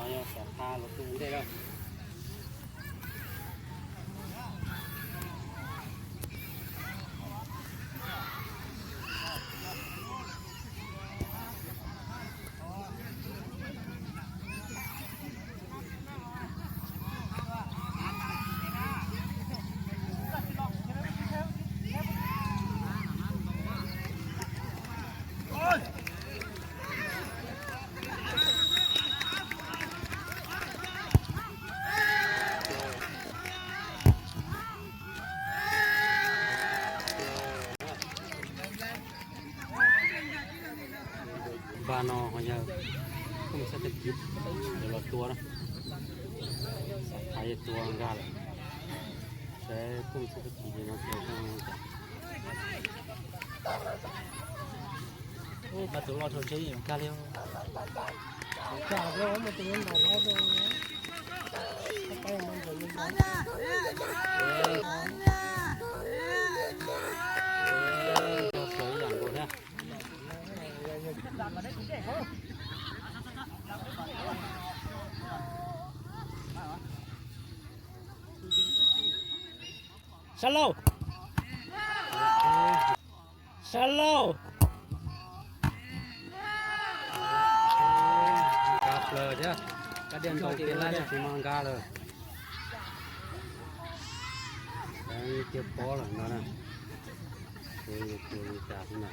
要小他了，中这个。บานอเขาจะคุ้มเศรษฐกิจเดี๋ยวเราตัวนะขายตัวกันเลยใช้คุ้มเศรษฐกิจนะเกี่ยวกับโอ้ประตูเราทนใช้อยู่กันเร็วจ่าเร็วมันจะเงินหน่อยแล้วเร็วไปมันจะเงินน้อยสวยอย่างกูเนี่ยสโลสโลกับเลยจ้ะกระเด็นตกเป็นไรเนี่ยมังกาเลยเก็บปอหลังนั่นนะคือจับนี่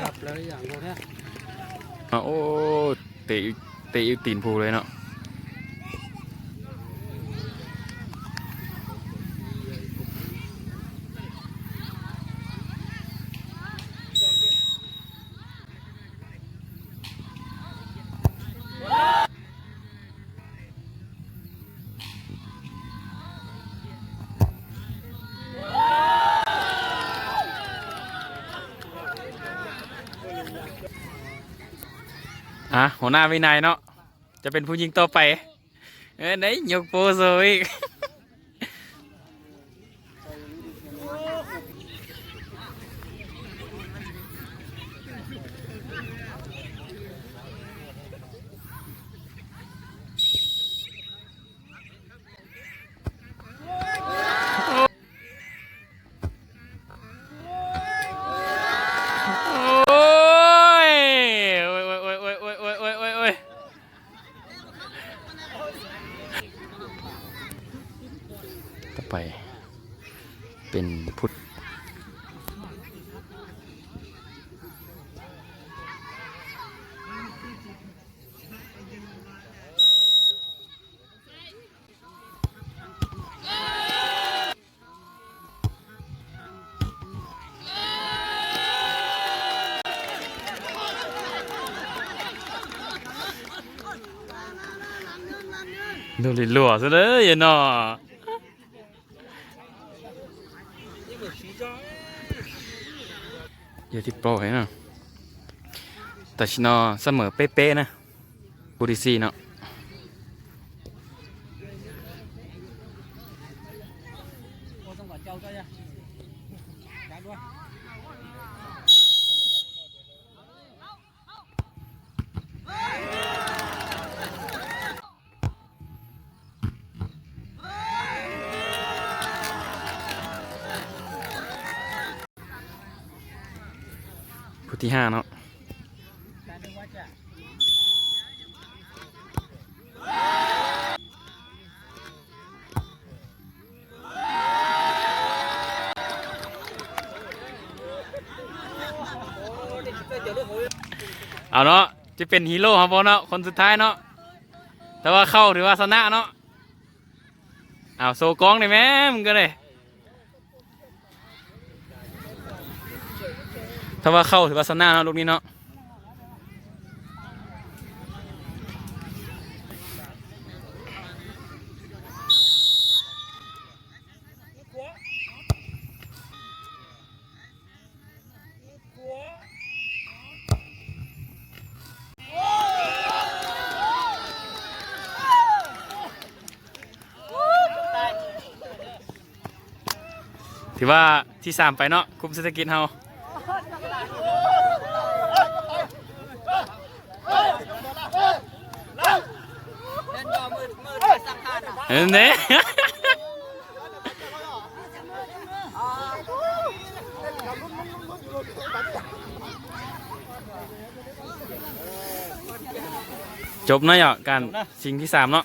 กับเลยอย่างกูเนี่ยโอ้เตะอยู่ตีนภูเลยเนาะหัวหน้าวินัยเนาะจะเป็นผู้ยิงต่อไปไหนยกโปโซอีกไปเป็นพุทธดูลิลัวซะเลยเนาะอยู่ที่โปรเนาะแต่ชิโนเสมอเป๊ะๆนะบูริซีเนาะผู้ที่5เนาะเอาเนาะจะเป็นฮีโร่ครับพ่อเนาะคนสุดท้ายเนาะแต่ว่าเข้าถือว่าชนะเนาะเอาโซกองได้ไหมมึงก็เลยถ้าว่าเข้าถือว่าชนะเนาะลูกนี้เนาะ ถือว่าที่สามไปเนาะคุมเศรษฐกิจเฮาเห็นไหมจบเนาะการสิ่งที่สามเนาะ